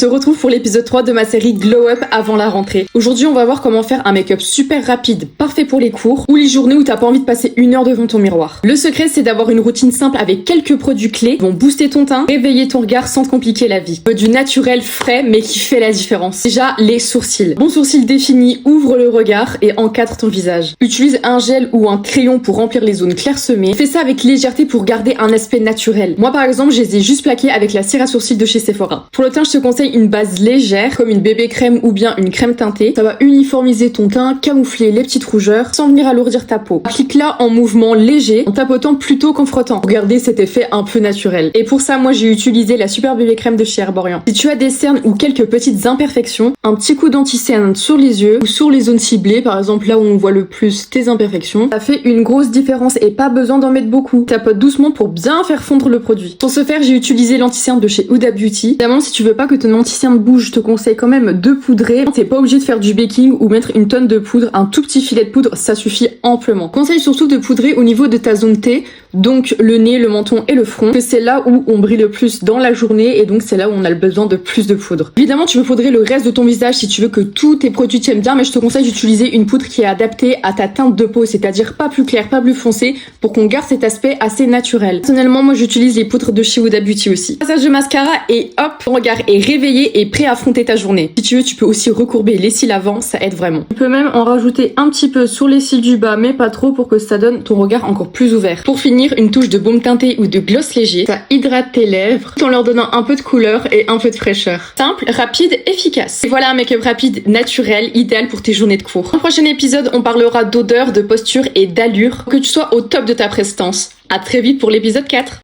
On se retrouve pour l'épisode 3 de ma série Glow Up avant la rentrée. Aujourd'hui, on va voir comment faire un make-up super rapide, parfait pour les cours ou les journées où t'as pas envie de passer 1 heure devant ton miroir. Le secret, c'est d'avoir une routine simple avec quelques produits clés qui vont booster ton teint, réveiller ton regard sans te compliquer la vie. Du naturel frais mais qui fait la différence. Déjà, les sourcils. Bon sourcil défini ouvre le regard et encadre ton visage. Utilise un gel ou un crayon pour remplir les zones clairsemées. Fais ça avec légèreté pour garder un aspect naturel. Moi par exemple, je les ai juste plaqués avec la cire à sourcils de chez Sephora. Pour le teint, je te conseille une base légère comme une bébé crème ou bien une crème teintée. Ça va uniformiser ton teint, camoufler les petites rougeurs sans venir alourdir ta peau. Applique-la en mouvement léger, en tapotant plutôt qu'en frottant pour garder cet effet un peu naturel. Et pour ça, moi j'ai utilisé la super bébé crème de chez Herborian. Si tu as des cernes ou quelques petites imperfections, un petit coup d'anti-cerne sur les yeux ou sur les zones ciblées, par exemple là où on voit le plus tes imperfections, ça fait une grosse différence et pas besoin d'en mettre beaucoup. Tapote doucement pour bien faire fondre le produit. Pour ce faire, j'ai utilisé l'anti-cerne de chez Huda Beauty. Évidemment, si tu veux pas que ton anti-cerne bouge, je te conseille quand même de poudrer. T'es pas obligé de faire du baking ou mettre une tonne de poudre, un tout petit filet de poudre, ça suffit amplement. Conseille surtout de poudrer au niveau de ta zone T, donc le nez, le menton et le front, que c'est là où on brille le plus dans la journée et donc c'est là où on a le besoin de plus de poudre. Évidemment, tu peux poudrer le reste de ton visage si tu veux que tous tes produits tiennent bien, mais je te conseille d'utiliser une poudre qui est adaptée à ta teinte de peau, c'est-à-dire pas plus clair, pas plus foncé, pour qu'on garde cet aspect assez naturel. Personnellement, moi j'utilise les poudres de chez Huda Beauty aussi. Passage de mascara et hop, ton regard est réveillé et prêt à affronter ta journée. Si tu veux, tu peux aussi recourber les cils avant, ça aide vraiment. Tu peux même en rajouter un petit peu sur les cils du bas, mais pas trop pour que ça donne ton regard encore plus ouvert. Pour finir, une touche de baume teinté ou de gloss léger, ça hydrate tes lèvres tout en leur donnant un peu de couleur et un peu de fraîcheur. Simple, rapide, efficace. Et voilà un make-up rapide, naturel, idéal pour tes journées de cours. Dans le prochain épisode, on parlera d'odeur, de posture et d'allure, que tu sois au top de ta prestance. À très vite pour l'épisode 4.